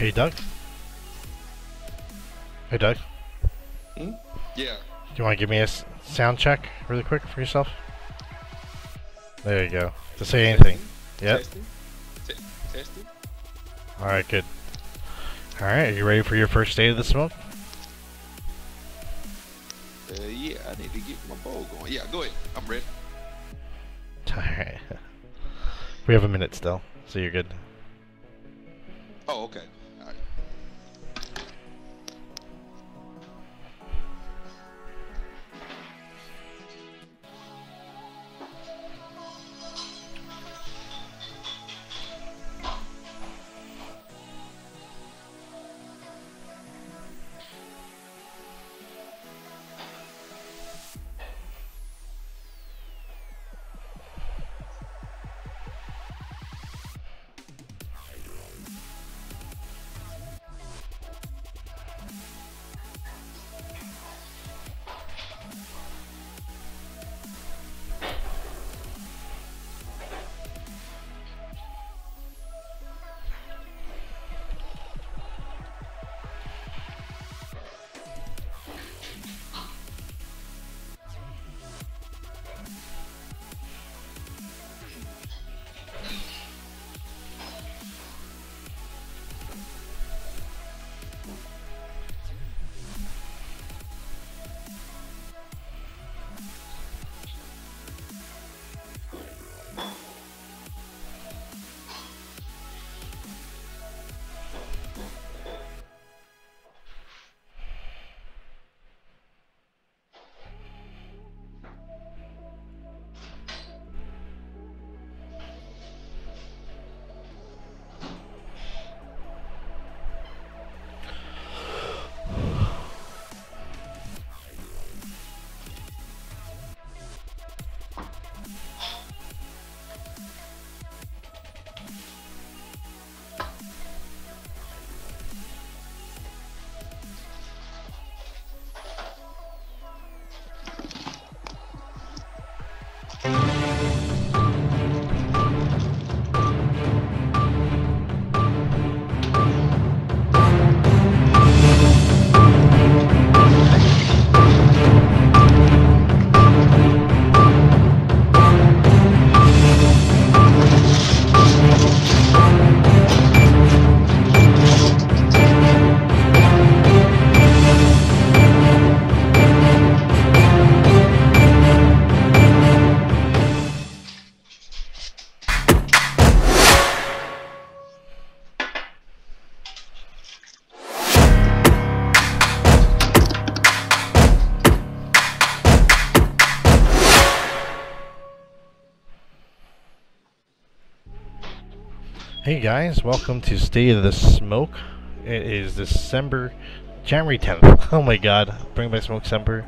Hey, Doug. Hey, Doug. Hmm? Yeah. Do you want to give me a sound check really quick for yourself? There you go. To say anything. Yep. Testing. Testing. Alright, good. Alright, are you ready for your first day of the smoke? Yeah, I need to get my bowl going. Yeah, go ahead. I'm ready. Alright. We have a minute still, so you're good. Oh, okay. All right. Hey guys, welcome to State of the Smoke. It is January 10th. Oh my god, bring back Smoke December.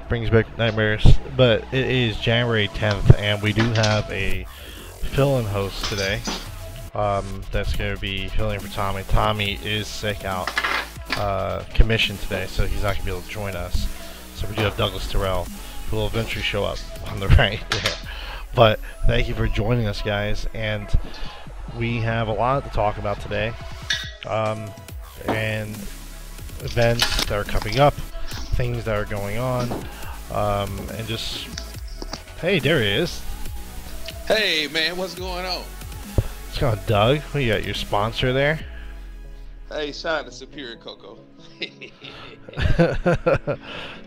Brings back nightmares. But it is January 10th, and we do have a fill-in host today. That's going to be filling for Tommy. Tommy is sick out, commission today, so he's not going to be able to join us. So we do have Douglas Terrell, who will eventually show up on the right there. But thank you for joining us, guys, and we have a lot to talk about today, and events that are coming up, things that are going on, and just, hey, there he is. Hey, man, what's going on? What's going on, Doug? We got your sponsor there. Hey, Shine the Superior Cocoa.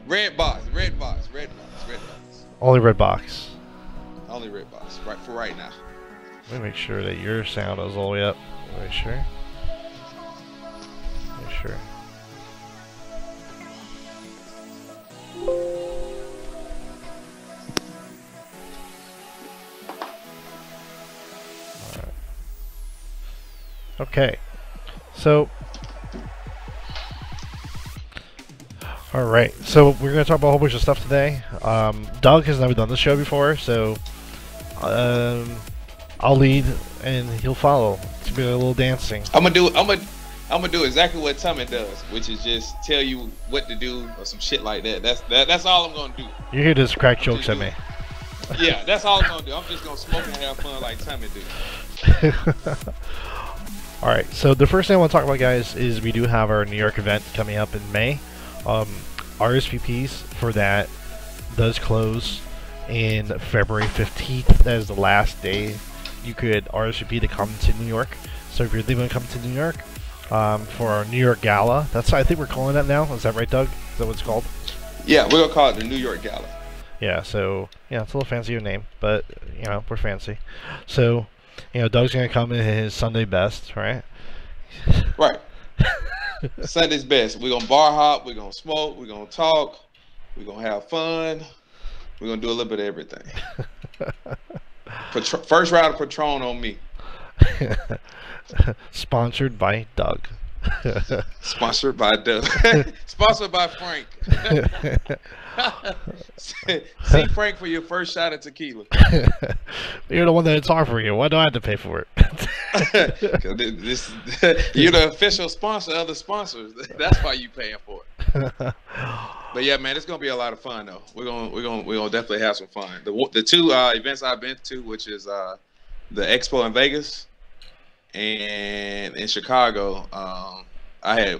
Red box. Only red box. Only red box, right for right now. Let me make sure that your sound is all the way up. Make sure. Alright. Okay. So. Alright. So we're going to talk about a whole bunch of stuff today. Doug has never done this show before, so. I'll lead and he'll follow. It's gonna be a little dancing. I'm gonna do exactly what Tommy does, which is just tell you what to do or some shit like that. That's all I'm gonna do. You're here to just crack jokes at me. Yeah, that's all I'm gonna do. I'm just gonna smoke and have fun like Tommy do. All right. So the first thing I want to talk about, guys, is we do have our New York event coming up in May. RSVPs for that does close in February 15th. That is the last day you could RSVP to come to New York. So if you're thinking of coming to New York for our New York Gala, that's I think we're calling that now. Is that right, Doug? Is that what it's called? Yeah, we're gonna call it the New York Gala. Yeah. So yeah, it's a little fancier name, but you know we're fancy. So you know Doug's gonna come in his Sunday best, right? Right. Sunday's best. We're gonna bar hop. We're gonna smoke. We're gonna talk. We're gonna have fun. We're gonna do a little bit of everything. First round of Patron on me. Sponsored by Doug. Sponsored by Doug. Sponsored by Frank. See Frank for your first shot of tequila. You're the one that it's offering you. Why do I have to pay for it? You're the official sponsor of the sponsors. That's why you paying for it. But yeah, man, it's gonna be a lot of fun though. We're gonna definitely have some fun. The two events I've been to, which is the Expo in Vegas and in Chicago,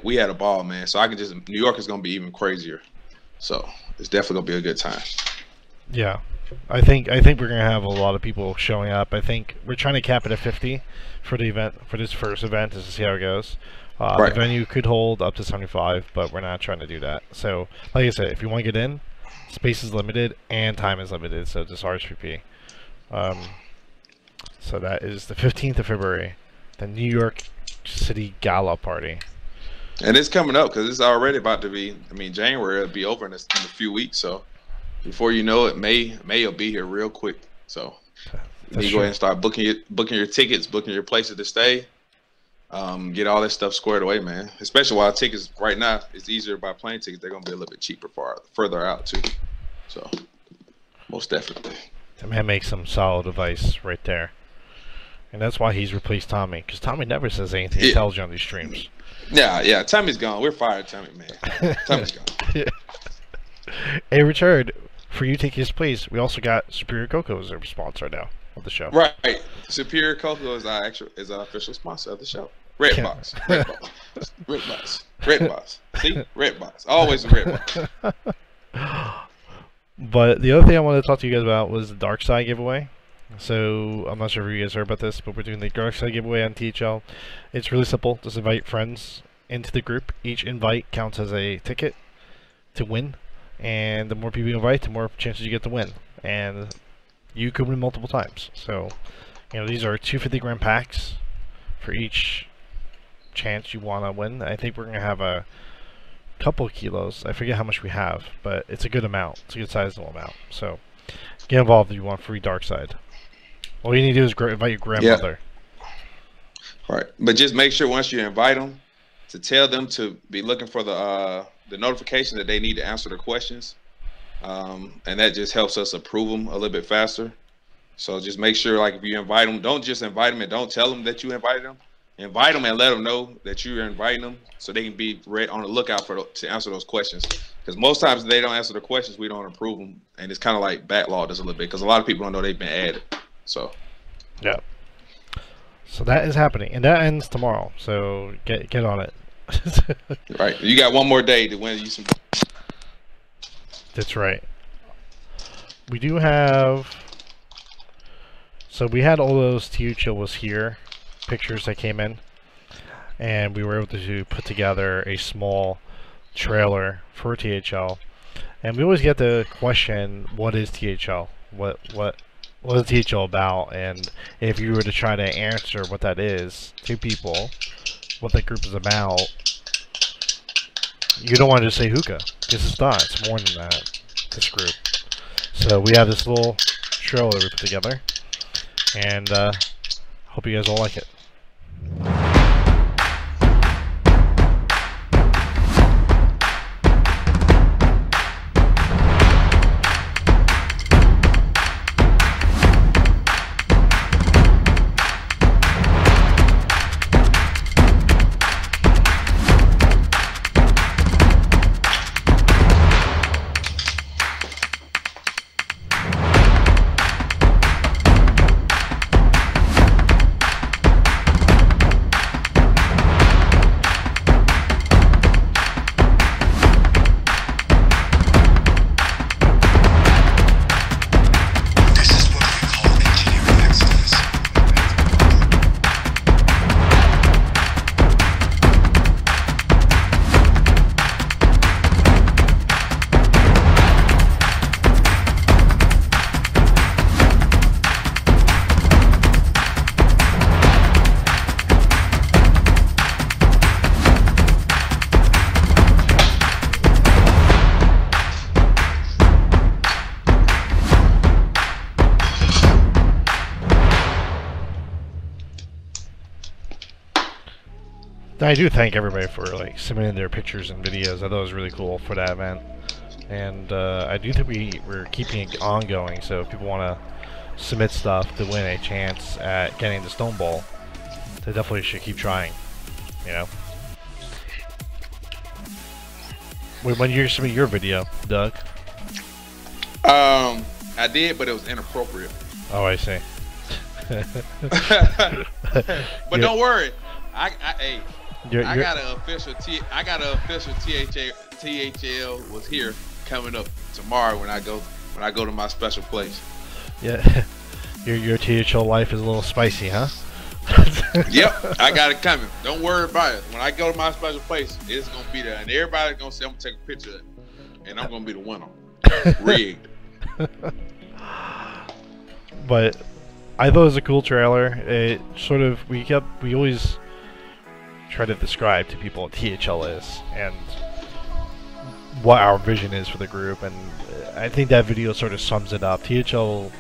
we had a ball, man. So New York is gonna be even crazier. So it's definitely gonna be a good time. Yeah, I think we're gonna have a lot of people showing up. I think we're trying to cap it at 50 for the event, for this first event, just to see how it goes. Right. The venue could hold up to 75, but we're not trying to do that. So, like I said, if you want to get in, space is limited and time is limited, so just RSVP. So that is the 15th of February, the New York City Gala Party. And it's coming up because it's already about to be. I mean, January will be over in a few weeks. So before you know it, May will be here real quick. So you need to go ahead and start booking your tickets, booking your places to stay. Get all this stuff squared away, man. Especially while tickets right now, it's easier by plane tickets. They're gonna be a little bit cheaper further out too. So most definitely. That man makes some solid advice right there, and that's why he's replaced Tommy. Because Tommy never says anything intelligent on these streams. Yeah. Tommy's gone. We're fired, Tommy, man. Tommy's gone. Hey, Richard, for you taking his place, we also got Superior Cocoa as our sponsor now of the show. Right. Superior Cocoa is our official sponsor of the show. Red Box. See? Red Box. Always a Red Box. But the other thing I wanted to talk to you guys about was the Dark Side giveaway. So I'm not sure if you guys heard about this, but we're doing the Dark Side giveaway on THL. It's really simple. Just invite friends into the group. Each invite counts as a ticket to win, and the more people you invite, the more chances you get to win. And you could win multiple times. So, you know, these are 250-gram packs for each chance you want to win. I think we're gonna have a couple of kilos. I forget how much we have, but it's a good amount. It's a good sizable amount. So get involved if you want free Dark Side. All you need to do is invite your grandmother. Yeah. Right, but just make sure once you invite them to tell them to be looking for the notification that they need to answer the questions, and that just helps us approve them a little bit faster. So just make sure, like, if you invite them, don't just invite them and don't tell them that you invited them. Invite them and let them know that you're inviting them, so they can be on the lookout to answer those questions. Because most times if they don't answer the questions, we don't approve them, and it's kind of like backlogged us a little bit because a lot of people don't know they've been added. So yeah. So that is happening, and that ends tomorrow. So get on it. Right, you got one more day to win you some. That's right. We do have. So we had all those THL was here pictures that came in, and we were able to put together a small trailer for THL. And we always get the question, what is THL? What is THL about? And if you were to try to answer what that is to people, what that group is about, you don't want to just say hookah, because it's not. It's more than that, this group. So we have this little trailer we put together, and hope you guys all like it. I do thank everybody for like submitting their pictures and videos. I thought it was really cool for that event, and I do think we're keeping it ongoing. So if people want to submit stuff to win a chance at getting the Stone Bowl, they definitely should keep trying. You know. When you submit your video, Doug? I did, but it was inappropriate. Oh, I see. But don't worry, I got an official THL was here coming up tomorrow when I go to my special place. Yeah, your THL life is a little spicy, huh? Yep, I got it coming. Don't worry about it. When I go to my special place, it's gonna be there, and everybody's gonna say I'm gonna take a picture of it, and I'm gonna be the winner. Rigged. But I thought it was a cool trailer. It sort of we always try to describe to people what THL is and what our vision is for the group, and I think that video sort of sums it up. THL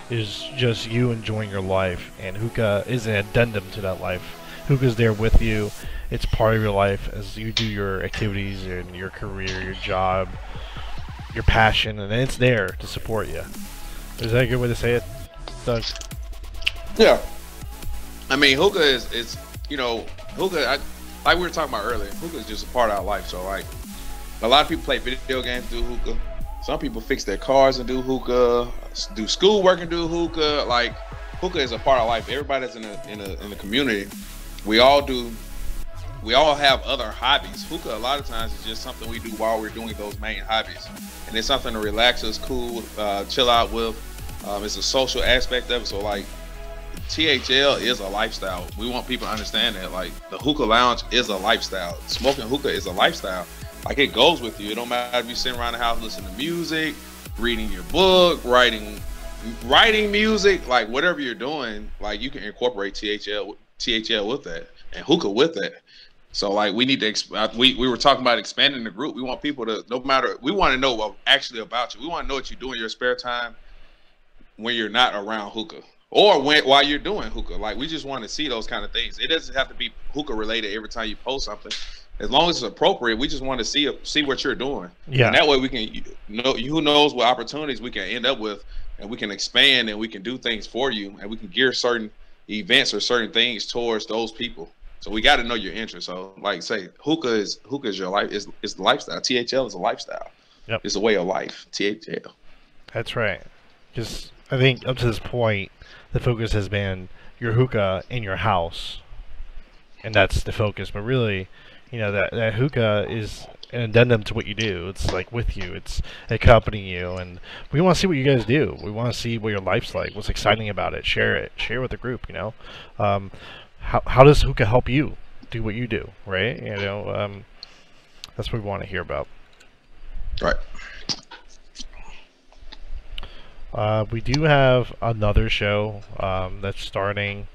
is just you enjoying your life, and Hookah is an addendum to that life. Hookah's there with you. It's part of your life as you do your activities and your career, your job, your passion, and it's there to support you. Is that a good way to say it, Doug? Yeah. I mean, Hookah is you know, Hookah, like we were talking about earlier, Hookah is just a part of our life. So like, a lot of people play video games through Hookah. Some people fix their cars and do Hookah, do schoolwork and do Hookah. Like, Hookah is a part of life. Everybody that's in the community, we all have other hobbies. Hookah a lot of times is just something we do while we're doing those main hobbies, and it's something to relax us, cool, chill out with. It's a social aspect of it. So like, THL is a lifestyle. We want people to understand that. Like, the Hookah Lounge is a lifestyle. Smoking hookah is a lifestyle. Like, it goes with you. It don't matter if you're sitting around the house listening to music, reading your book, writing music, like whatever you're doing, like you can incorporate THL with that and Hookah with that. So like, we need to we were talking about expanding the group. We want people to, no matter, we want to know what actually about you. We want to know what you do in your spare time when you're not around Hookah, or while you're doing Hookah. Like, we just want to see those kind of things. It doesn't have to be Hookah related every time you post something. As long as it's appropriate, we just want to see what you're doing. Yeah. And that way we can know, who knows what opportunities we can end up with, and we can expand and we can do things for you, and we can gear certain events or certain things towards those people. So we got to know your interests. So like say, Hookah is your life. It's the lifestyle. THL is a lifestyle. Yep. It's a way of life. THL. That's right. Because I think up to this point, the focus has been your hookah in your house, and that's the focus. But really, you know, that hookah is an addendum to what you do. It's like with you. It's accompanying you, and we want to see what you guys do. We want to see what your life's like. What's exciting about it? Share it. Share with the group. You know, how does hookah help you do what you do? Right? You know, that's what we want to hear about. Right. We do have another show that's starting.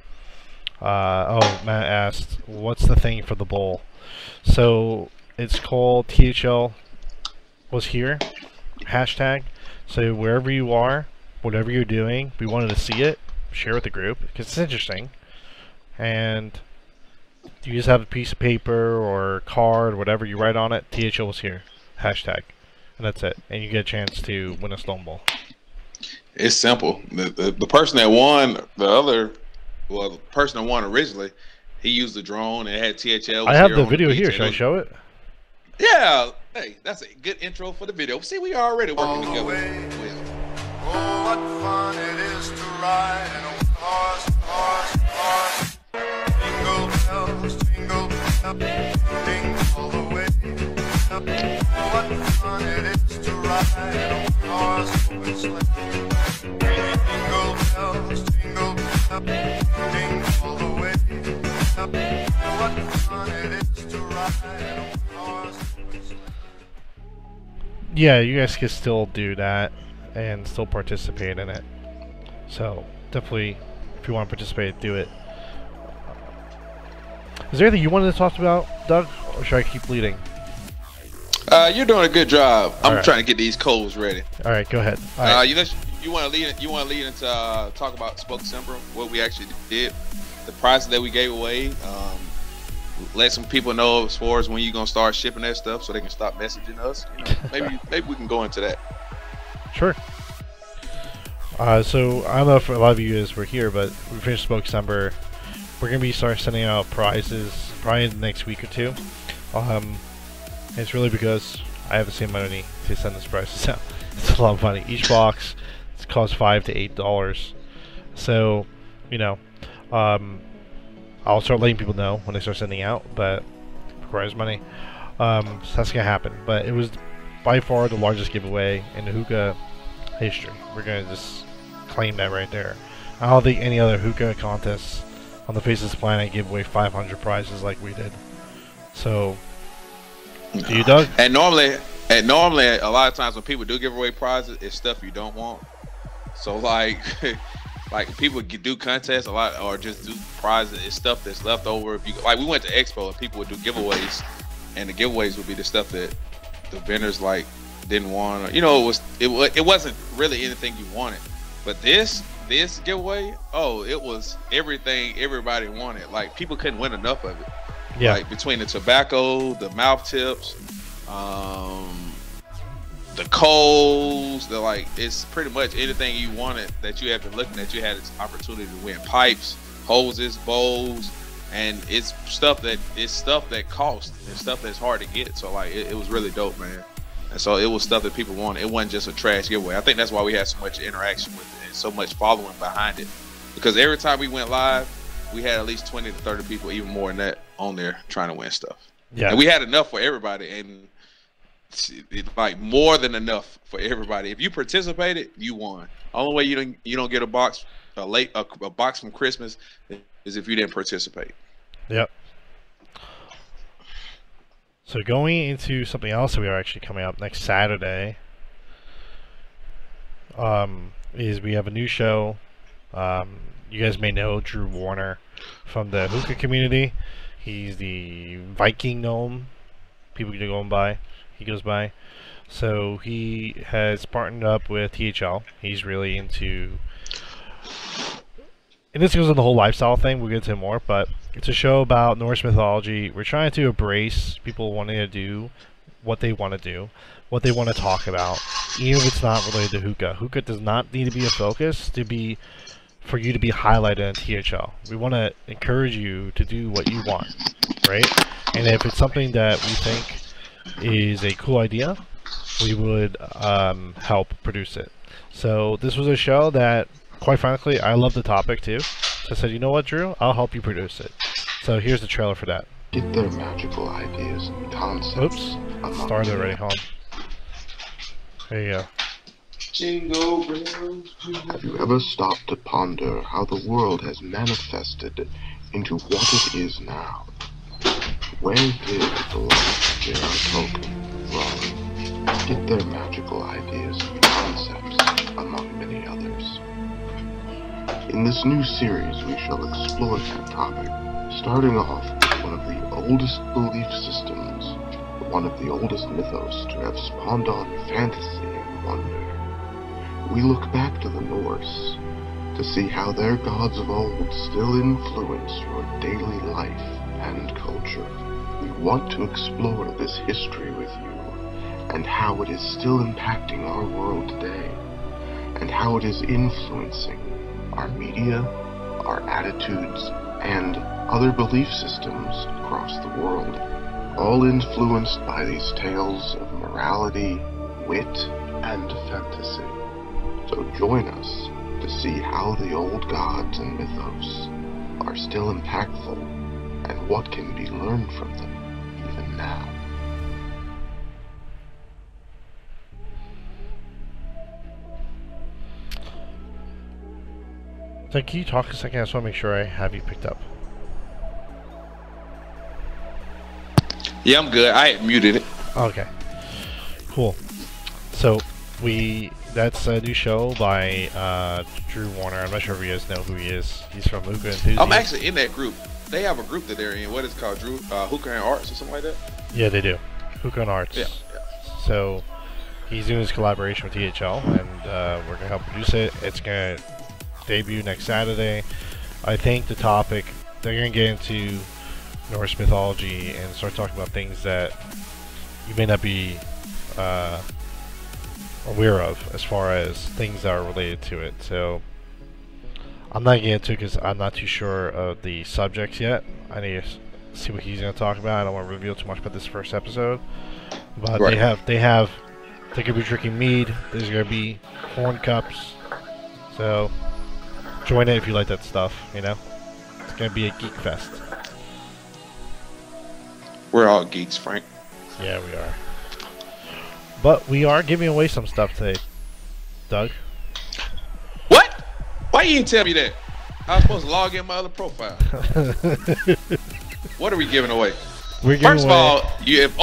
Oh, Matt asked, what's the thing for the bowl? So it's called THL was here, hashtag. So wherever you are, whatever you're doing, we wanted to see it, share with the group, because it's interesting. And you just have a piece of paper or card, whatever, you write on it, THL was here, hashtag. And that's it. And you get a chance to win a Stone Bowl. It's simple. The person that won, the person that won originally, he used the drone and it had THL. I have the video here. Should I show it? Yeah. Hey, that's a good intro for the video. See, we are already working together. Well. Oh, what fun it is to ride in a horse. Jingle bells, jingle bells, ding all the way. What fun it is to ride in a horse open sleigh. Jingle bells, jingle bells, ding all the way. What fun it is to ride in a horse open sleigh. Yeah, you guys can still do that and still participate in it. So definitely, if you want to participate, do it. Is there anything you wanted to talk about, Doug, or should I keep leading? You're doing a good job. I'm right. trying to get these codes ready. All right, go ahead. All right. You want to lead? You want to lead into talk about Spoke Simple, what we actually did, the prizes that we gave away. let some people know as far as when you're gonna start shipping that stuff, so they can stop messaging us. You know, maybe we can go into that. Sure. So I don't know if a lot of you guys were here, but we finished Smoke December. We're gonna be start sending out prizes probably in the next week or two. It's really because I have the same money to send these prizes out. It's a lot of money. Each box costs $5 to $8. So, you know, I'll start letting people know when they start sending out, but it requires money. So that's gonna happen. But it was by far the largest giveaway in the hookah history. We're gonna just claim that right there. I don't think any other hookah contests on the face of this planet give away 500 prizes like we did. So, do you, Doug? And normally, a lot of times when people do give away prizes, it's stuff you don't want. So like, like people do contests a lot, or just do prizes. It's stuff that's left over. If you like, we went to Expo and people would do giveaways, and the giveaways would be the stuff that the vendors like didn't want. Or, you know, it wasn't really anything you wanted. But this giveaway, oh, it was everything everybody wanted. Like people couldn't win enough of it. Yeah. Like between the tobacco, the mouth tips, the coals, it's pretty much anything you wanted that you have been looking at. You had this opportunity to win: pipes, hoses, bowls, and it's stuff that costs. It's stuff that's hard to get. So like it was really dope, man. And so it was stuff that people wanted. It wasn't just a trash giveaway. I think that's why we had so much interaction with it and so much following behind it. Because every time we went live, we had at least 20 to 30 people, even more than that, on there trying to win stuff. Yeah. And we had enough for everybody, and like more than enough for everybody. If you participated, you won. Only way you don't get a box from Christmas is if you didn't participate. Yep. So going into something else that we are actually coming up next Saturday, is we have a new show. You guys may know Drew Warner from the hookah community. He's the Viking gnome. People get going by. He goes by. So he has partnered up with THL. He's really into, and this goes on the whole lifestyle thing. We'll get to it more, but it's a show about Norse mythology. We're trying to embrace people wanting to do what they want to do, what they want to talk about, even if it's not related to hookah. Hookah does not need to be a focus for you to be highlighted in THL. We want to encourage you to do what you want, right? And if it's something that we think is a cool idea, we would help produce it. So this was a show that, quite frankly, I love the topic too. So I said, you know what, Drew? I'll help you produce it. So here's the trailer for that. Get their magical ideas and concepts. Oops. Started already. Hold on. There you go. Jingle bells. Have you ever stopped to ponder how the world has manifested into what it is now? Where did the last J.R. Tolkien, Rowling, get their magical ideas and concepts, among many others? In this new series, we shall explore that topic, starting off with one of the oldest belief systems, one of the oldest mythos to have spawned on fantasy and wonder. We look back to the Norse to see how their gods of old still influence your daily life and culture. We want to explore this history with you, and how it is still impacting our world today, and how it is influencing our media, our attitudes, and other belief systems across the world, all influenced by these tales of morality, wit, and fantasy. So join us to see how the old gods and mythos are still impactful, and what can be learned from them even now. So can you talk a second? I just want to make sure I have you picked up. Yeah, I'm good. I muted it. Okay. Cool. So that's a new show by Drew Warner. I'm not sure if you guys know who he is. He's from Hookah Enthusiast. I'm actually in that group. They have a group that they're in. What is it called? Hookah and Arts or something like that? Yeah, they do. Hookah and Arts. Yeah. So he's doing his collaboration with THL, and we're going to help produce it. It's going to debut next Saturday. I think the topic, they're going to get into Norse mythology and start talking about things that you may not be aware of as far as things that are related to it. So I'm not getting into it because I'm not too sure of the subjects yet. I need to see what he's going to talk about. I don't want to reveal too much about this first episode. But Right. they're going to be drinking mead. There's going to be corn cups. So join it if you like that stuff, you know. It's going to be a geek fest. We're all geeks, Frank. Yeah, we are. But we are giving away some stuff today, Doug. What? Why you didn't tell me that? I was supposed to log in my other profile. What are we giving away? We're giving First of away. all, if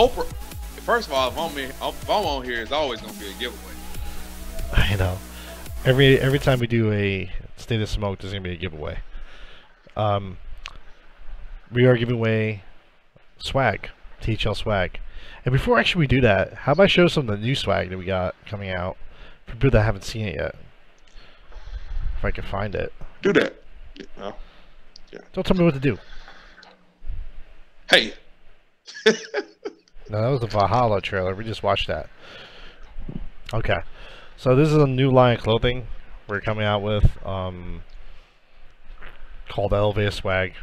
I'm on here, it's always gonna be a giveaway. I know. Every time we do a State of Smoke, there's gonna be a giveaway. We are giving away swag, THL swag. And before actually we do that, how about I show some of the new swag that we got coming out for people that haven't seen it yet? If I can find it. Do that. Well, Don't tell me what to do. hey, No, that was the Valhalla trailer. We just watched that. Okay. So this is a new line of clothing we're coming out with, called Elevated Swag,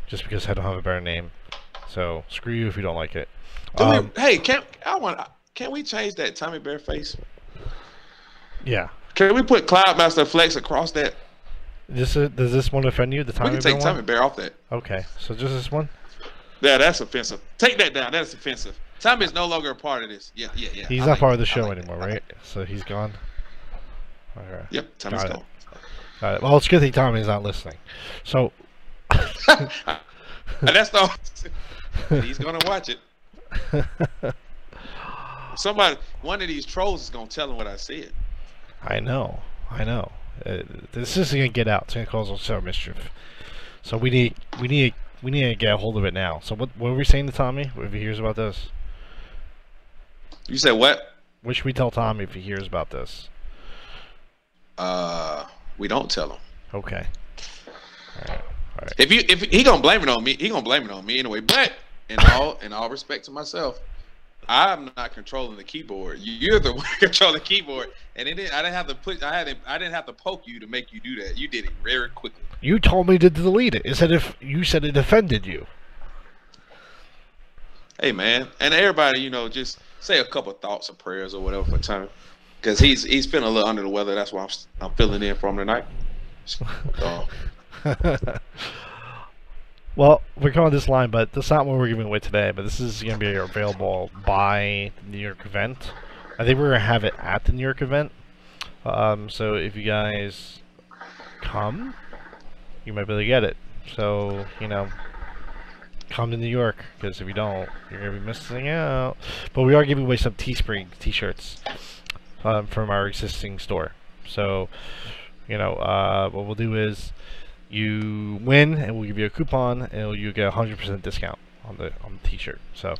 just because I don't have a better name. So screw you if you don't like it. hey, can we change that Tommy Bear face? Yeah. Can we put Cloudmaster Flex across that? Does this one offend you? The We Tommy can Bear take one? Tommy Bear off that. Okay. So just this one? Yeah, that's offensive. Take that down. That's offensive. Tommy is no longer a part of this. Yeah. He's I not like part of the that. I show like anymore, that. right? So he's gone. Okay. Yep, Tommy's Got it. gone. Got it. Well, it's a good thing Tommy's not listening. So And that's the. He's gonna watch it. One of these trolls is gonna tell him what I said. I know. This isn't gonna get out. It's gonna cause some mischief. So we need to get a hold of it now. So what were we saying to Tommy if he hears about this? You said what? What should we tell Tommy if he hears about this? We don't tell him. Okay. All right. If he gonna blame it on me, he gonna blame it on me anyway. But in all respect to myself, I'm not controlling the keyboard. You're the one controlling the keyboard, and I didn't have to poke you to make you do that. You did it very quickly. You told me to delete it. You said it offended you. Hey man, and everybody, just say a couple thoughts or prayers or whatever for Tommy, because he's feeling a little under the weather. That's why I'm filling in for him tonight. So, Well, we're calling this line, but that's not what we're giving away today. But this is going to be available by the New York event. I think we're going to have it at the New York event. So if you guys come, you might be able to get it. So, come to New York, because if you don't, you're going to be missing out. But we are giving away some Teespring t-shirts from our existing store. So, what we'll do is you win, and we'll give you a coupon, and you get a 100% discount on the t-shirt. So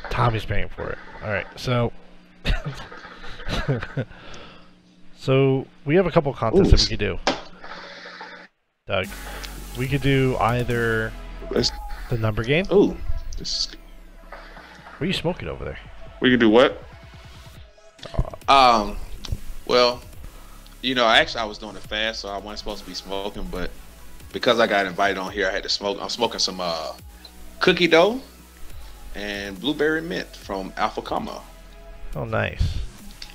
Tommy's paying for it. All right, so so we have a couple contests that we could do. Doug, we could do either the number game. ooh, What are you smoking over there? we can do what? Well, actually I was doing it fast, so I wasn't supposed to be smoking, but because I got invited on here, I had to smoke. I'm smoking some cookie dough and blueberry mint from Alpha Comma. Oh, nice.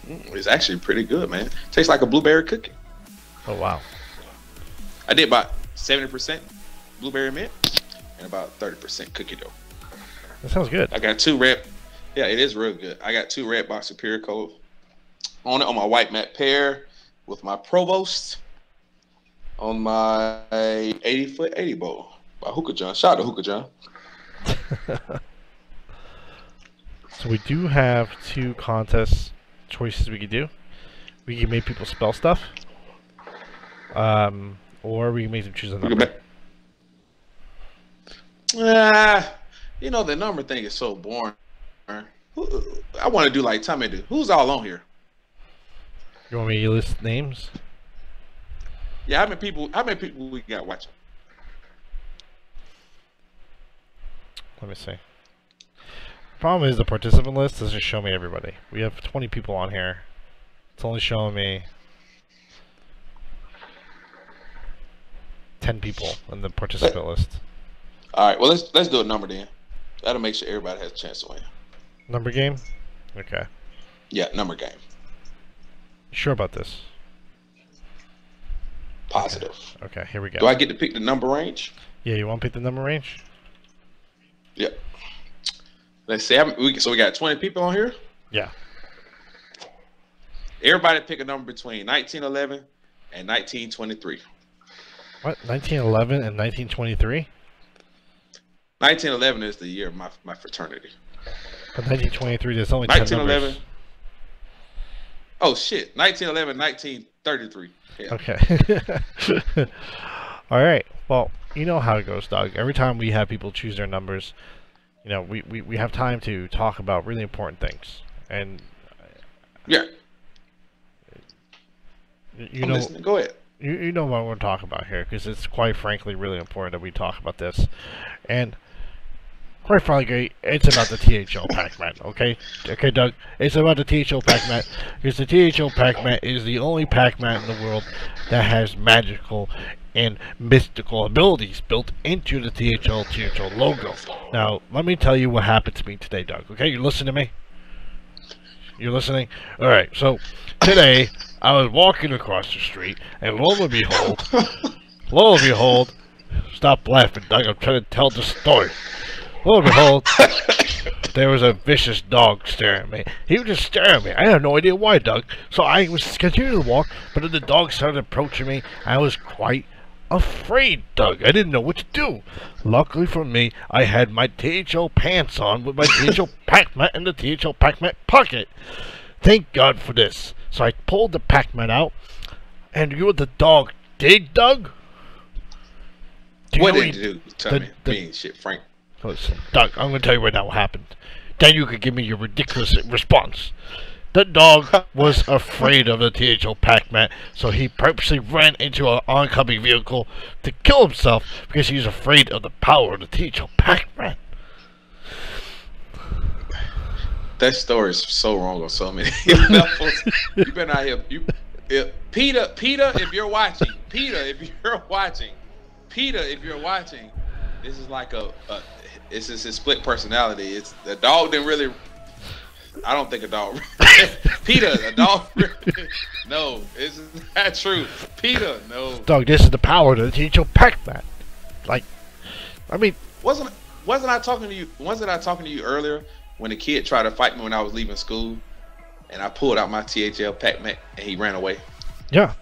It's actually pretty good, man. Tastes like a blueberry cookie. Oh, wow. I did about 70% blueberry mint and about 30% cookie dough. That sounds good. I got two red. Yeah, it is real good. I got 2 Red Box Superior Cove on it on my white matte pear with my Provost on my 80-foot 80 bowl by Hookah John. Shout out to Hookah John. So we do have 2 contest choices we could do. We can make people spell stuff, or we can make them choose a number. The number thing is so boring. I want to do like Tommy do. Who's all on here? You want me to list names? Yeah, how many people we got watching? Let me see. Problem is the participant list doesn't show me everybody. We have 20 people on here. It's only showing me 10 people in the participant list. All right. Well, let's do a number then. That'll make sure everybody has a chance to win. Number game? Okay. Yeah, number game. You sure about this? Positive. Okay, here we go. Do I get to pick the number range? Yeah, you want to pick the number range? Yeah. Let's see. So we got 20 people on here. Yeah. Everybody pick a number between 1911 and 1923. What? 1911 and 1923? 1911 is the year of my fraternity. But 1923, there's only 10 1911. numbers. Oh shit! 1911, 1933. Yeah. Okay. All right. Well, you know how it goes, Doug. Every time we have people choose their numbers, you know, we have time to talk about really important things. And yeah. I'm listening. Go ahead. You know what we're talking about here, because it's quite frankly really important that we talk about this. And quite frankly, it's about the THL Pac-Man, okay? Okay, Doug? It's about the THL Pac-Man, because the THL Pac-Man is the only Pac-Man in the world that has magical and mystical abilities built into the THL logo. Now, let me tell you what happened to me today, Doug, okay? You listening to me? You're listening? Alright, so today I was walking across the street, and lo and behold, stop laughing, Doug, I'm trying to tell the story. Lo and behold, there was a vicious dog staring at me. He was just staring at me. I had no idea why, Doug. So I was continuing to walk, but then the dog started approaching me. I was quite afraid, Doug. I didn't know what to do. Luckily for me, I had my THL pants on with my THL Pac-Man in the THL Pac-Man pocket. Thank God for this. So I pulled the Pac-Man out, and you know what the dog did, Doug? What did you do? Tell me. Mean shit, Frank. Listen, Doug, I'm going to tell you right now what happened. Then you could give me your ridiculous response. The dog was afraid of the THL Pac-Man, so he purposely ran into an oncoming vehicle to kill himself because he was afraid of the power of the THL Pac-Man. That story is so wrong on so many levels. You been out here. Peter, if you're watching, this is like this is his split personality. It's the dog didn't really. I don't think a dog. Peter, a dog. No, it's not true. Peter, no. Dog, this is the power of the THL Pac-Man. Like, I mean, wasn't I talking to you? Wasn't I talking to you earlier when the kid tried to fight me when I was leaving school, and I pulled out my THL Pac-Man and he ran away? Yeah.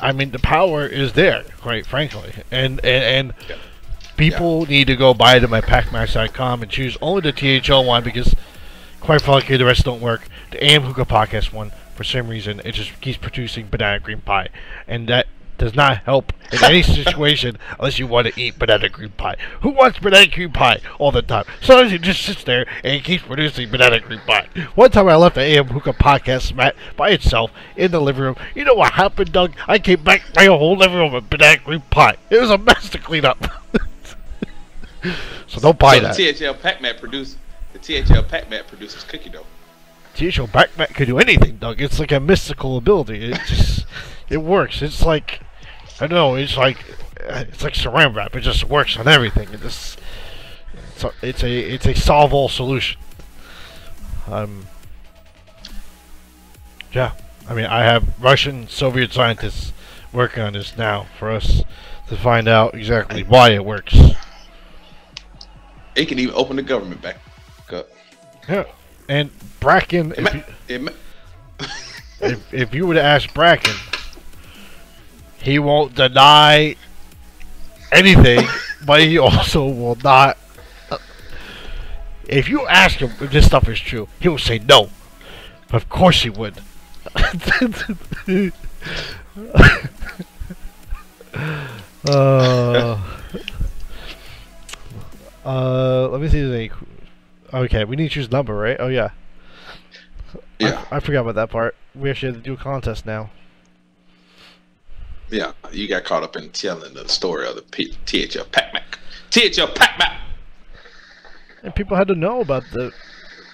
I mean, the power is there, quite frankly, and Yeah. people need to go buy it at my PacMax.com and choose only the THL one because, quite frankly, the rest don't work. The AM Hookah Podcast one, for some reason, it just keeps producing banana cream pie, and that does not help in any situation unless you want to eat banana cream pie. Who wants banana cream pie all the time? Sometimes it just sits there and it keeps producing banana cream pie. One time I left the AM Hookah Podcast mat by itself in the living room. You know what happened, Doug? I came back my whole living room with banana cream pie. It was a mess to clean up. So don't buy that. The THL Pac-Man produces cookie dough. THL Pac-Man can do anything, Doug. It's like a mystical ability. It just it works. It's like I don't know. It's like Saran wrap. It just works on everything. It's a solve all solution. Yeah. I mean, I have Russian, Soviet scientists working on this now for us to find out exactly why it works. It can even open the government back up. Yeah. And Bracken, if you were to ask Bracken, he won't deny anything, but he also will not. If you ask him if this stuff is true, he will say no. Of course he would. Let me see if they. Okay, we need to choose number, right? Oh yeah. Yeah. I forgot about that part. We actually have to do a contest now. Yeah, you got caught up in telling the story of the THL Pac-Man. THL Pac-Man. And people had to know about the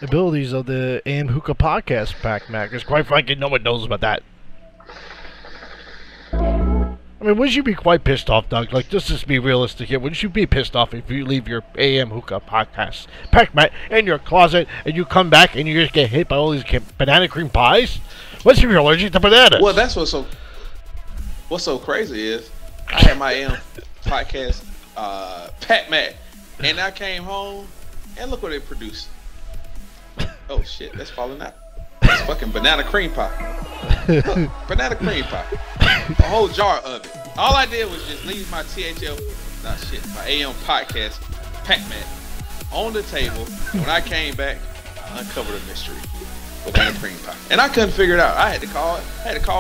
abilities of the AM Hookah podcast pack, Matt, because quite frankly, no one knows about that. I mean, wouldn't you be quite pissed off, Doug? Like, just be realistic here. Wouldn't you be pissed off if you leave your AM Hookah podcast pack, Matt, in your closet and you come back and you just get hit by all these banana cream pies? What's if you're allergic to bananas? Well, that's what's so crazy is I had my AM podcast Pat Matt, and I came home and look what it produced. Oh shit, that's falling out. It's fucking banana cream pie. Look, banana cream pie. A whole jar of it. All I did was just leave my my AM podcast Pac-Man on the table. When I came back, I uncovered a mystery. Banana cream pie. And I couldn't figure it out. I had to call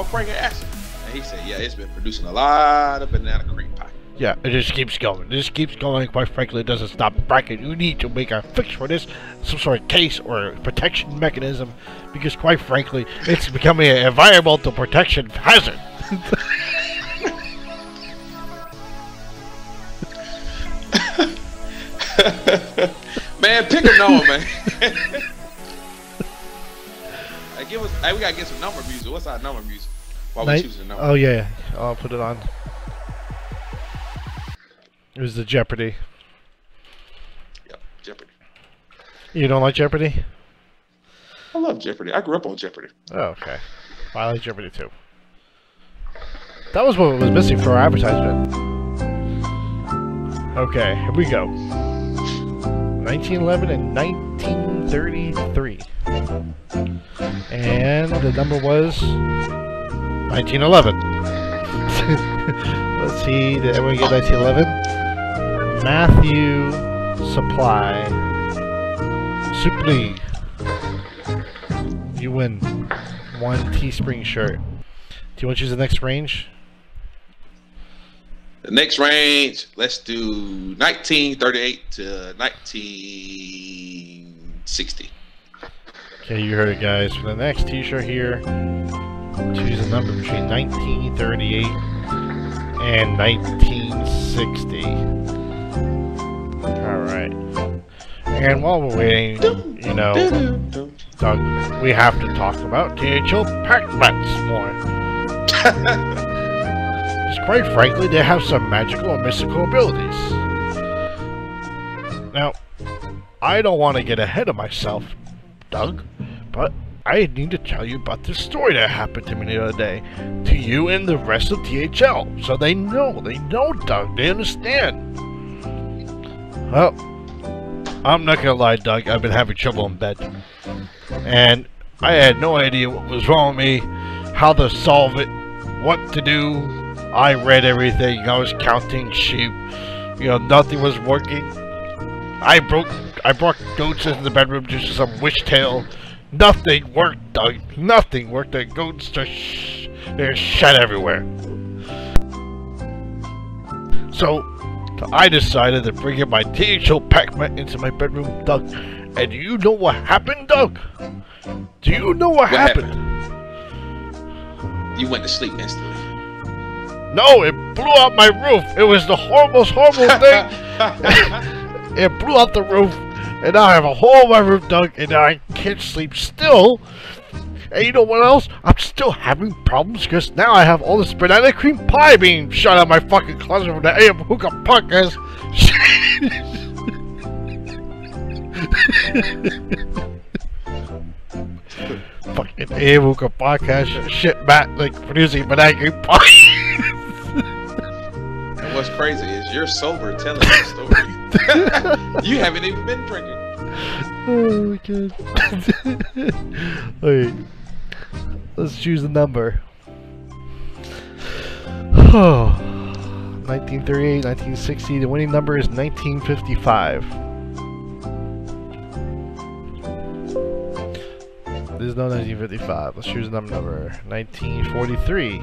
Frank and ask him. And he said, yeah, it's been producing a lot of banana cream pie. Yeah, it just keeps going. It just keeps going. Quite frankly, it doesn't stop. Bracket, you need to make a fix for this, some sort of case or protection mechanism, because quite frankly, it's becoming an environmental protection hazard. Man, pick a number, man. Hey, we gotta get some number music. What's our number music? While we choosing a number. Oh yeah, I'll put it on. It was the Jeopardy. Yep, Jeopardy. You don't like Jeopardy? I love Jeopardy. I grew up on Jeopardy. Oh, okay. I like Jeopardy too. That was what was missing for our advertisement. Okay, here we go. 1911 and 1933. And the number was 1911. Let's see, did everyone get 1911? Matthew Supply. Supli. You win 1 Teespring shirt. Do you want to choose the next range? The next range, let's do 1938 to 1960. Okay, you heard it, guys. For the next t-shirt here, choose a number between 1938 and 1960. Alright. And while we're waiting, you know, Doug, we have to talk about THL Pac-Mats more. Because quite frankly, they have some magical and mystical abilities. Now, I don't want to get ahead of myself, Doug, but I need to tell you about this story that happened to me the other day, to you and the rest of THL, so they know, Doug, they understand. Well, I'm not gonna lie, Doug, I've been having trouble in bed, and I had no idea what was wrong with me, how to solve it, what to do. I read everything, I was counting sheep, you know, nothing was working. I brought goats into the bedroom just some wish tale. Nothing worked, Doug. Nothing worked. The goats just they're shed everywhere. So I decided to bring in my THL Pac-Man into my bedroom, Doug. And do you know what happened, Doug? Do you know what happened? You went to sleep instantly. No, it blew out my roof. It was the most horrible thing. It blew out the roof, and now I have a hole in my roof, Doug, and I can't sleep still. And you know what else? I'm still having problems because now I have all this banana cream pie being shot out my fucking closet from the AM Hookah podcast. Fucking AM Hookah podcast shit, Matt, like producing banana cream pie. And what's crazy is you're sober telling the story. You haven't even been drinking. Oh my god. Wait. Let's choose a number. 1938, 1960. The winning number is 1955. There's no 1955. Let's choose a number. 1943.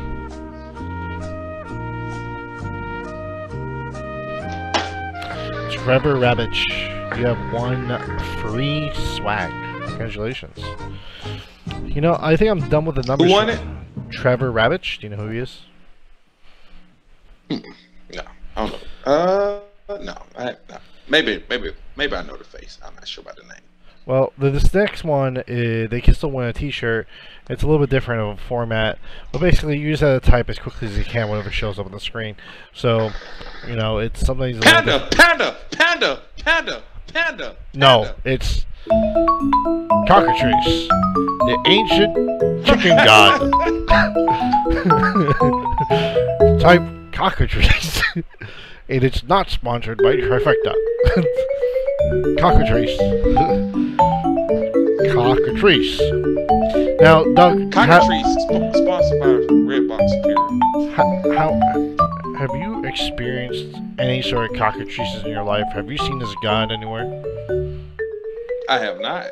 Trevor Ravitch, you have 1 free swag. Congratulations. You know, I think I'm done with the numbers. Who won it? Trevor Ravitch. Do you know who he is? No, I don't know. No, maybe Maybe I know the face. I'm not sure about the name. Well, this next one, they can still win a T-shirt. It's a little bit different of a format, but basically you just have to type as quickly as you can whenever it shows up on the screen. So, you know, it's something. Panda, panda, panda, panda, panda. No, it's cockatrice, the ancient chicken god. Type cockatrice, and it's not sponsored by Trifecta. Cockatrice. Cockatrice. Now, Doug, Cockatrice, sponsored by Redbox Superior. how have you experienced any sort of cockatrices in your life? Have you seen this god anywhere? I have not.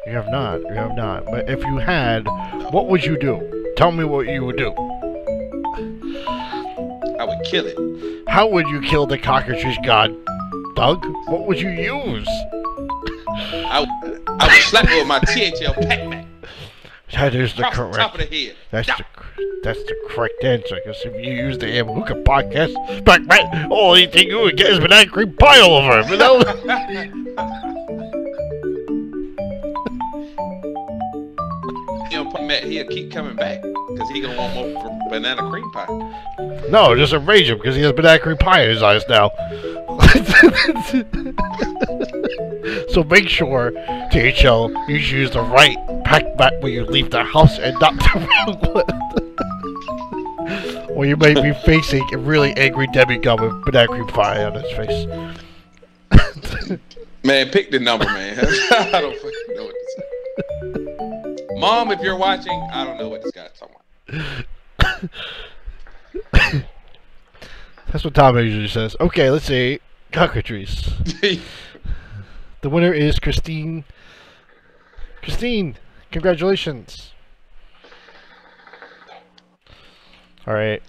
You have not. You have not. But if you had, what would you do? Tell me what you would do. I would kill it. How would you kill the cockatrice god, Doug? What would you use? I would slap it with my THL Pac-Man. That is the Across the correct. top of the head. That's the correct answer. Because if you use the Hookah podcast, back, only thing you would get is banana cream pie all over him. You know? Matt, he'll keep coming back because he gonna want more banana cream pie. No, just enrage him because he has banana cream pie in his eyes now. So make sure, THL, you use the right pack back when you leave the house and not the wrong one. Or you might be facing a really angry demigod with banana cream pie on his face. Man, pick the number, man. I don't fucking know what to say. Mom, if you're watching, I don't know what this guy's talking about. That's what Tom usually says. Okay, let's see. Cockatrice. The winner is Christine. Christine, congratulations. All right.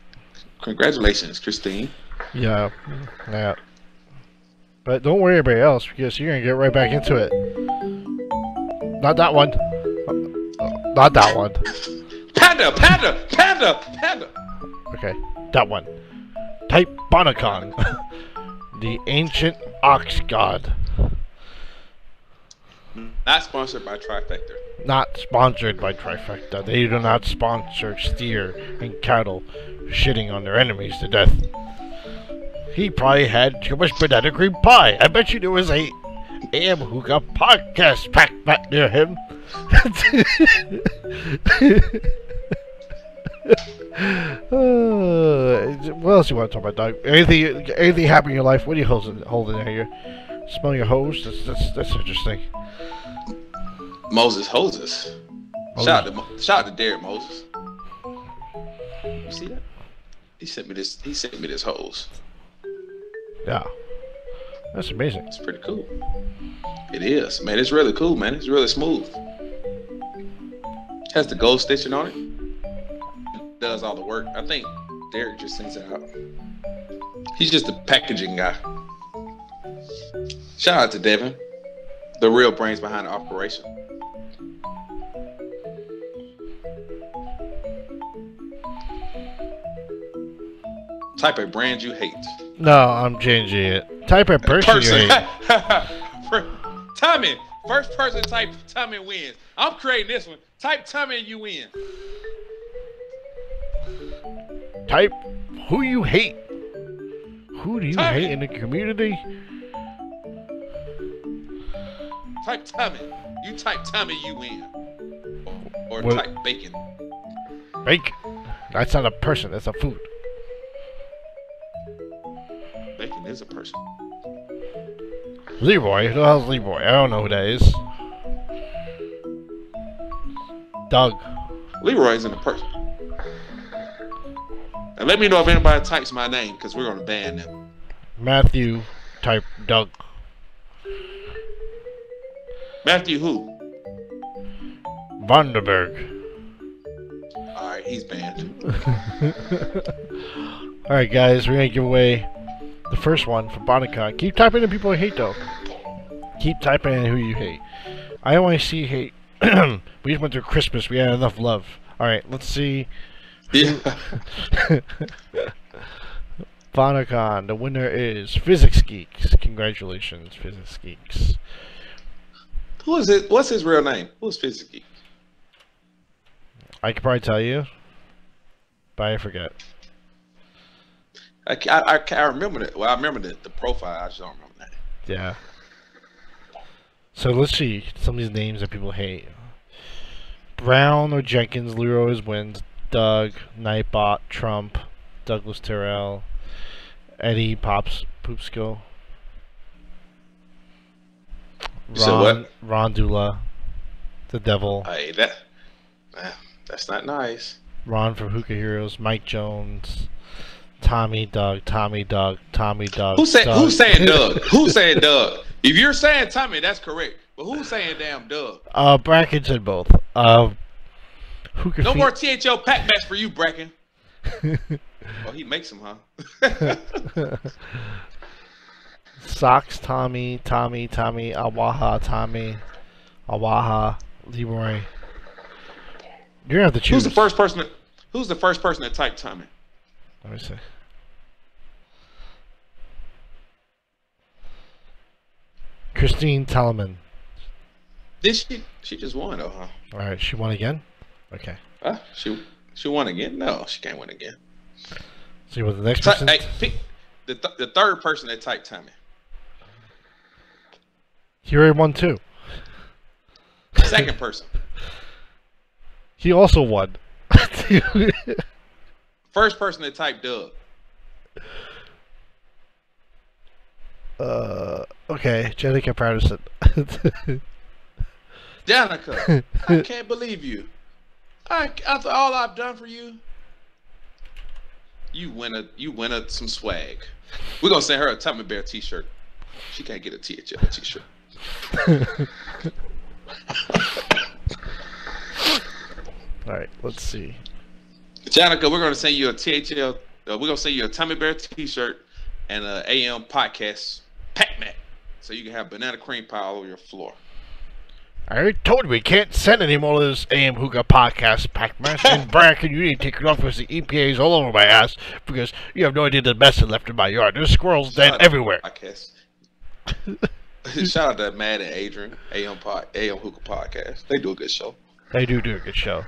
Congratulations, Christine. Yeah. Yeah. But don't worry about anybody else because you're going to get right back into it. Not that one. Not that one. Panda, panda, panda, panda. Okay, that one. Type Bonacon. The ancient ox god. Not sponsored by Trifecta. Not sponsored by Trifecta. They do not sponsor steer and cattle shitting on their enemies to death. He probably had too much banana cream pie. I bet you there was a AM Hookah podcast pack back near him. What else you want to talk about, Doug? Anything happen in your life? What are you holding there? You smell your hose? That's interesting. Moses hoses. Shout out to Derek Moses. You see that? He sent me this hose. Yeah, that's amazing. It's pretty cool. It is, man. It's really cool, man. It's really smooth. Has the gold stitching on it. Does all the work. I think Derek just sends it out. He's just a packaging guy. Shout out to Devin, the real brains behind the operation. Type a brand you hate. No, I'm changing it. Type a person you hate. Tommy, first person type Tommy wins. I'm creating this one. Type Tommy and you win. Type who you hate. Who do you Tommy. hate in the community? Type Tommy. You type Tommy, you win. Or What? type bacon. Bacon. That's not a person. That's a food. Bacon is a person. Leroy. Who the hell's Leroy? I don't know who that is. Doug. Leroy isn't a person. And let me know if anybody types my name, because we're going to ban them. Matthew. Type Doug. Matthew who? Vanderberg. Alright, he's banned. Alright, guys. We're going to give away the first one for Bonacon. Keep typing in people you hate, though. Keep typing in who you hate. I only see hate. We just went through Christmas. We had enough love. Alright, let's see. Yeah. Phonicon. The winner is Physics Geeks. Congratulations, Physics Geeks. Who is it? What's his real name? Who's Physics Geek? I could probably tell you, but I forget. I remember that. Well, I remember the profile. I just don't remember that. Yeah. So let's see some of these names that people hate. Brown or Jenkins, Leroy wins. Doug, Nightbot, Trump, Douglas Terrell, Eddie, Poopskill, Ron Dula, the Devil. Hey, that's not nice. Ron from Hookah Heroes, Mike Jones, Tommy Doug. Who's saying Doug? Who's saying Doug? If you're saying Tommy, that's correct. But who's saying damn Doug? Bracken said both. No more THL pack mats for you, Bracken. Oh, he makes them, huh? Socks, Tommy, Awaha, Leroy. You're gonna have to choose. Who's the first person that typed Tommy? Let me see. Christine Telemann. She just won though, huh? All right, she won again. Okay. She won again? No, she can't win again. See what the next person. Hey, pick the third person that typed Tommy. He already won too. Second person. He also won. First person that typed Doug. Okay, Jenica Patterson. Danica, I can't believe you. After all I've done for you, you win some swag. We're gonna send her a Tommy Bear T-shirt. She can't get a THL T-shirt. All right, let's see. Danica, we're gonna send you a THL. We're gonna send you a Tommy Bear T-shirt and an AM podcast Pac-Man, so you can have banana cream pie all over your floor. I already told you we can't send any more of this AM Hookah podcast Pac-Man. And Bracken, you need to take it off because the EPA is all over my ass because you have no idea the mess that left in my yard. There's squirrels dead everywhere. Shout out to Matt and Adrian, AM Hookah podcast. They do a good show. They do a good show.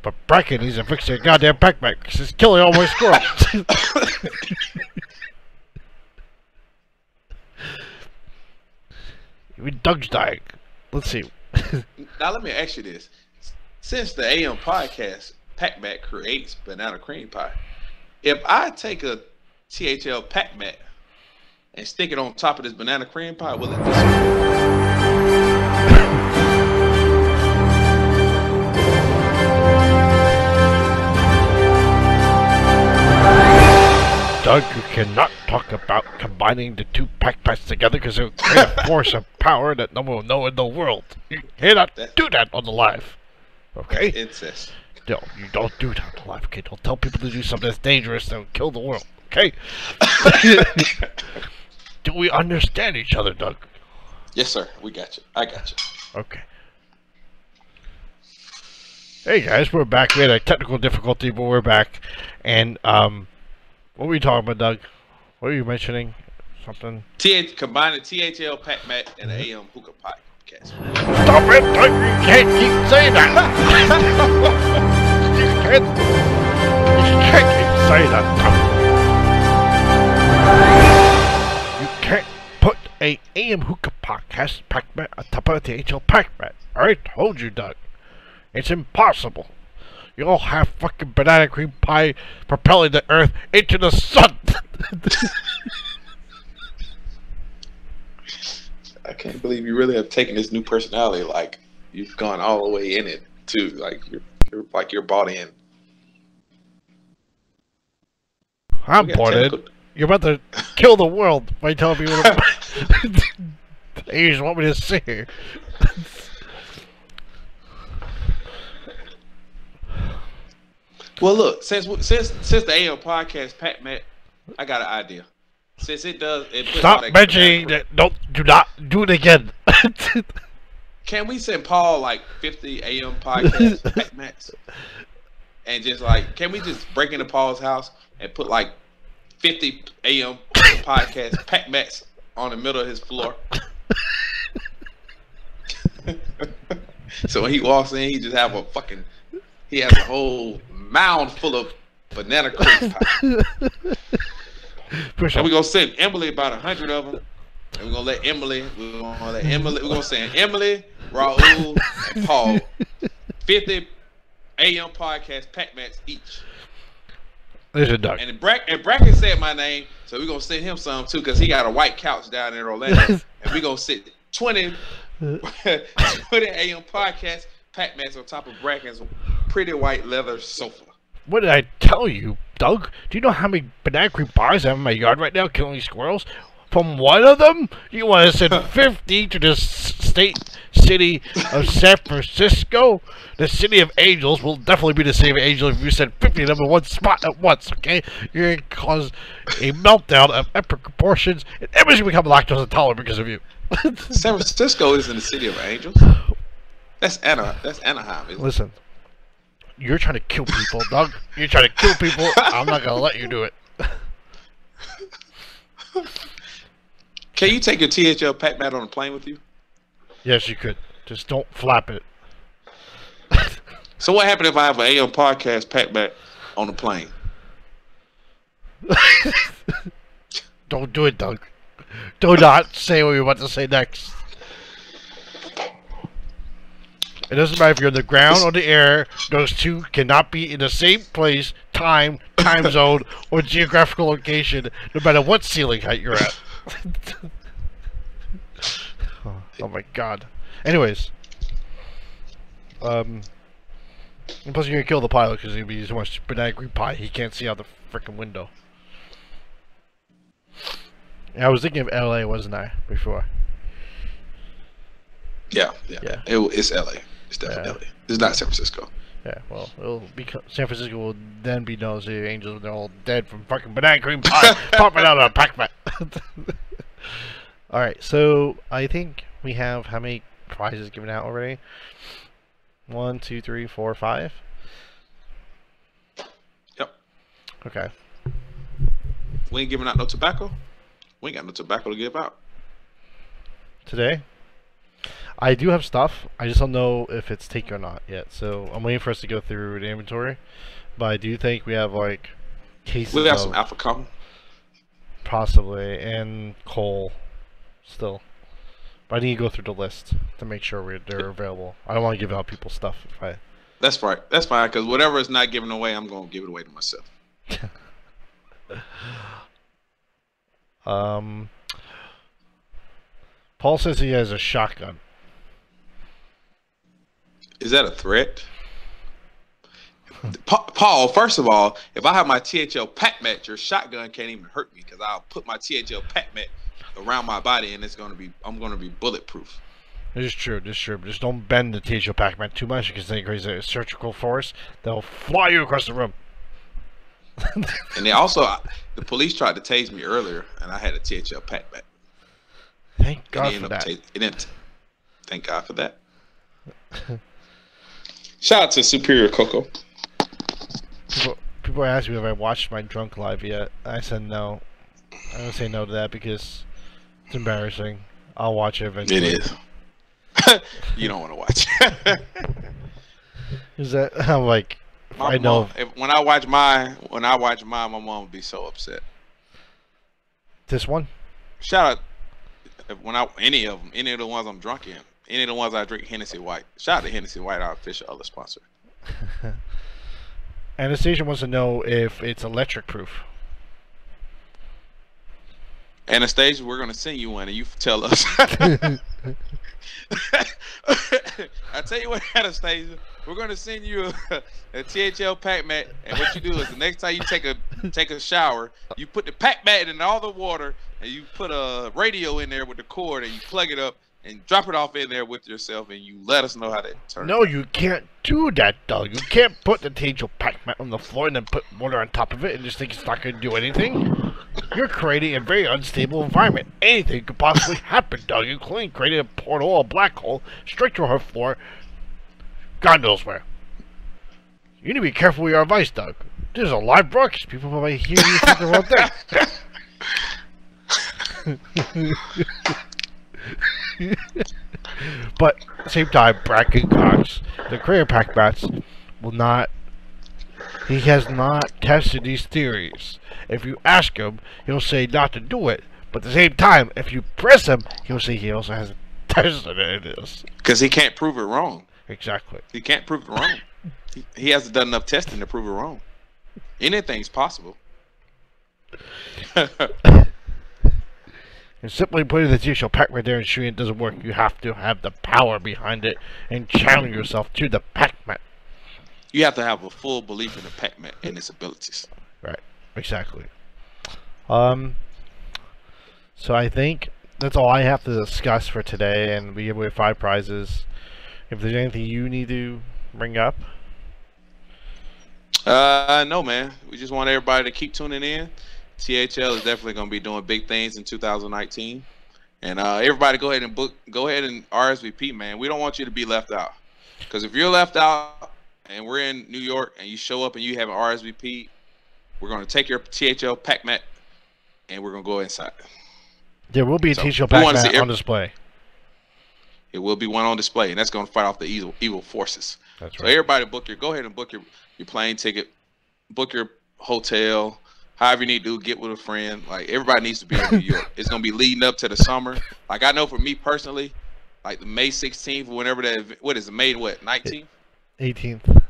But Bracken needs to fix their goddamn Pac-Man because it's killing all my squirrels. Even Doug's dying. Let's see. Now let me ask you this: since the AM podcast Pac-Man creates banana cream pie, if I take a THL Pac-Man and stick it on top of this banana cream pie, will it disappear? Doug, you cannot talk about combining the two Pac-Mats together because it will create a force of power that no one will know in the world. You cannot do that on the live. Okay? Incest. No, you don't do that on the live, okay? Don't tell people to do something that's dangerous that will kill the world, okay? Do we understand each other, Doug? Yes, sir. We got you. I got you. Okay. Hey, guys, we're back. We had a technical difficulty, but we're back. And, what were you talking about, Doug? What were you mentioning? Something? Combining THL Pac-Man and the AM Hookah podcast. Stop it, Doug! You can't keep saying that! you can't keep saying that, Doug. You can't put a AM Hookah podcast Pac-Man on top of a THL Pac-Man. I told you, Doug. It's impossible. You all have fucking banana cream pie propelling the earth into the sun. I can't believe you really have taken this new personality. Like you've gone all the way in it too. Like you're bought in. I'm bought in. You're about to kill the world by telling me what you just want me to sit here. Well, look, since the AM podcast, Pat Matt, I got an idea. Since it puts Stop mentioning that. Do not do it again. Can we send Paul like 50 AM podcast Pat Matts? And just like, can we just break into Paul's house and put like 50 AM podcast Pac Mats on the middle of his floor. So when he walks in, he just have a fucking, he has a whole mound full of banana cream pie. And we're gonna send Emily about 100 of them. And we're gonna let Emily, we're gonna send Emily, Raul, and Paul 50 AM podcast Pac Mats each. Listen, Doug. And Bracken said my name, so we're gonna send him some too, because he got a white couch down in Orlando. And we're gonna sit 20 AM podcast Pac Mats on top of Bracken's pretty white leather sofa. What did I tell you, Doug? Do you know how many banana cream pies I have in my yard right now killing squirrels? From one of them? You want to send 50 to the city of San Francisco? The city of angels will definitely be the city of angels if you send 50 of them in one spot at once, okay? You're going to cause a meltdown of epic proportions, and everybody's going to become lactose intolerant because of you. San Francisco isn't the city of angels. That's Anaheim. Isn't Listen, you're trying to kill people, Doug. You're trying to kill people. I'm not going to let you do it. Can you take your THL Pac Mat on a plane with you? Yes, you could. Just don't flap it. So what happened if I have an AM podcast Pac Mat on the plane? Don't do it, Doug. Do not say what you're about to say next. It doesn't matter if you're on the ground or the air. Those two cannot be in the same place, time zone, or geographical location, no matter what ceiling height you're at. Oh my god. Anyways. And plus you're gonna kill the pilot because he'll be so much banana cream pie he can't see out the frickin' window. And I was thinking of LA, wasn't I, before? Yeah. It's LA. It's definitely LA. It's not San Francisco. Yeah, well, San Francisco will then be known as the Angels when they're all dead from fucking banana cream pie popping out of a Pac-Man. Alright, so I think we have how many prizes given out already? 1, 2, 3, 4, 5? Yep. Okay. We ain't giving out no tobacco? We ain't got no tobacco to give out. Today? I do have stuff. I just don't know if it's taken or not yet. So I'm waiting for us to go through the inventory. But I do think we have like cases We have of some Alpha Cum. possibly and coal still. But I need to go through the list to make sure they're available. I don't want to give out people's stuff if I. That's right. That's fine, because whatever is not given away, I'm gonna give it away to myself. Paul says he has a shotgun. Is that a threat? Paul, first of all, if I have my THL Pac Mat, your shotgun can't even hurt me, because I'll put my THL Pac Mat around my body and I'm gonna be bulletproof. This is true. But just don't bend the THL Pac-Man too much because then it creates a surgical force that'll fly you across the room. And they also, the police tried to tase me earlier, and I had a THL Pac-Man. Thank God for that. Thank God for that. Shout out to Superior Coco. People ask me if I watched my drunk live yet. I said no. I don't say no to that because it's embarrassing. I'll watch it eventually. It is. You don't want to watch. Is that I'm like I know when I watch mine, my mom would be so upset. This one? Shout out any of the ones I'm drunk in, any of the ones I drink Hennessy White. Shout out to Hennessy White, our official other sponsor. Anastasia wants to know if it's electric proof. Anastasia, we're gonna send you one, and you tell us. I tell you what, Anastasia, we're gonna send you a THL Pac Mat, and what you do is the next time you take a shower, you put the Pac Mat in all the water, and you put a radio in there with the cord, and you plug it up and drop it off in there with yourself, and you let us know how that turns. No, you can't do that, Doug. You can't put the THL Pac Mat on the floor and then put water on top of it and just think it's not going to do anything. You're creating a very unstable environment. Anything could possibly happen, Doug. You created a portal, a black hole, straight to her floor. God knows where. You need to be careful with your advice, Doug. There's a live broadcast. People might hear you think the wrong thing. But at the same time, Bracken Cox, the Creator Pack Bats, will not. He has not tested these theories. If you ask him, he'll say not to do it. But at the same time, if you press him, he'll say he also hasn't tested it. Because he can't prove it wrong. Exactly. He can't prove it wrong. He hasn't done enough testing to prove it wrong. Anything's possible. And simply putting the THL pack right there and shooting it doesn't work. You have to have the power behind it and challenge yourself to the Pac-Man. You have to have a full belief in the Pac-Man and its abilities. Right. Exactly. So I think that's all I have to discuss for today, and we give away 5 prizes. If there's anything you need to bring up. No, man. We just want everybody to keep tuning in. THL is definitely going to be doing big things in 2019, and everybody go ahead and RSVP, man. We don't want you to be left out, because if you're left out and we're in New York and you show up and you have an RSVP, we're going to take your THL pack mat and we're going to go inside. There will be a THL pack mat on display. It will be one on display, and that's going to fight off the evil forces. That's So right. everybody go ahead and book your plane ticket, book your hotel. However you need to do, get with a friend. Like, everybody needs to be in New York. It's gonna be leading up to the summer. Like, I know for me personally, like the May 16th, whenever that, what is it, May what, 19th? 18th.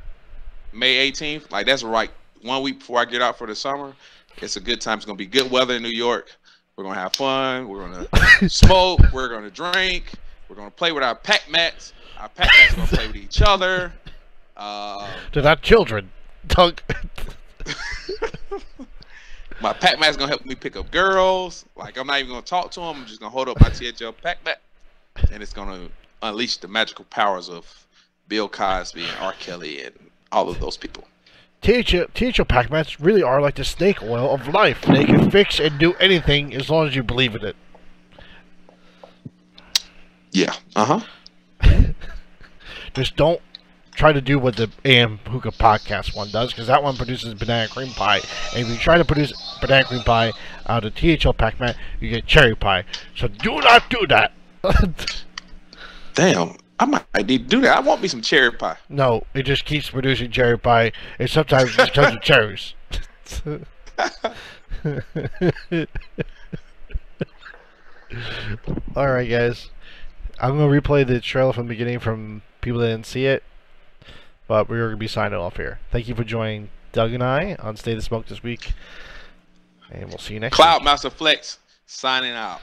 May 18th. Like, that's right 1 week before I get out for the summer. It's a good time. It's gonna be good weather in New York. We're gonna have fun. We're gonna smoke. We're gonna drink. We're gonna play with our pack mats. Our pack mats are gonna play with each other. They're not children. Doug. My pack mat's gonna help me pick up girls. Like, I'm not even gonna talk to them. I'm just gonna hold up my THL pack mat, and it's gonna unleash the magical powers of Bill Cosby and R. Kelly and all of those people. THL pack mats really are like the snake oil of life. They can fix and do anything as long as you believe in it. Yeah. Just don't try to do what the AM Hookah podcast one does, because that one produces banana cream pie. And if you try to produce banana cream pie out of THL pack mat, you get cherry pie. So do not do that. Damn. I might need to do that. I want me some cherry pie. No, it just keeps producing cherry pie, and sometimes it just turns to cherries. Alright, guys. I'm going to replay the trailer from the beginning from people that didn't see it. But we're going to be signing off here. Thank you for joining Doug and I on Stay the Smoke this week. And we'll see you next Cloud week. Master Flex signing out.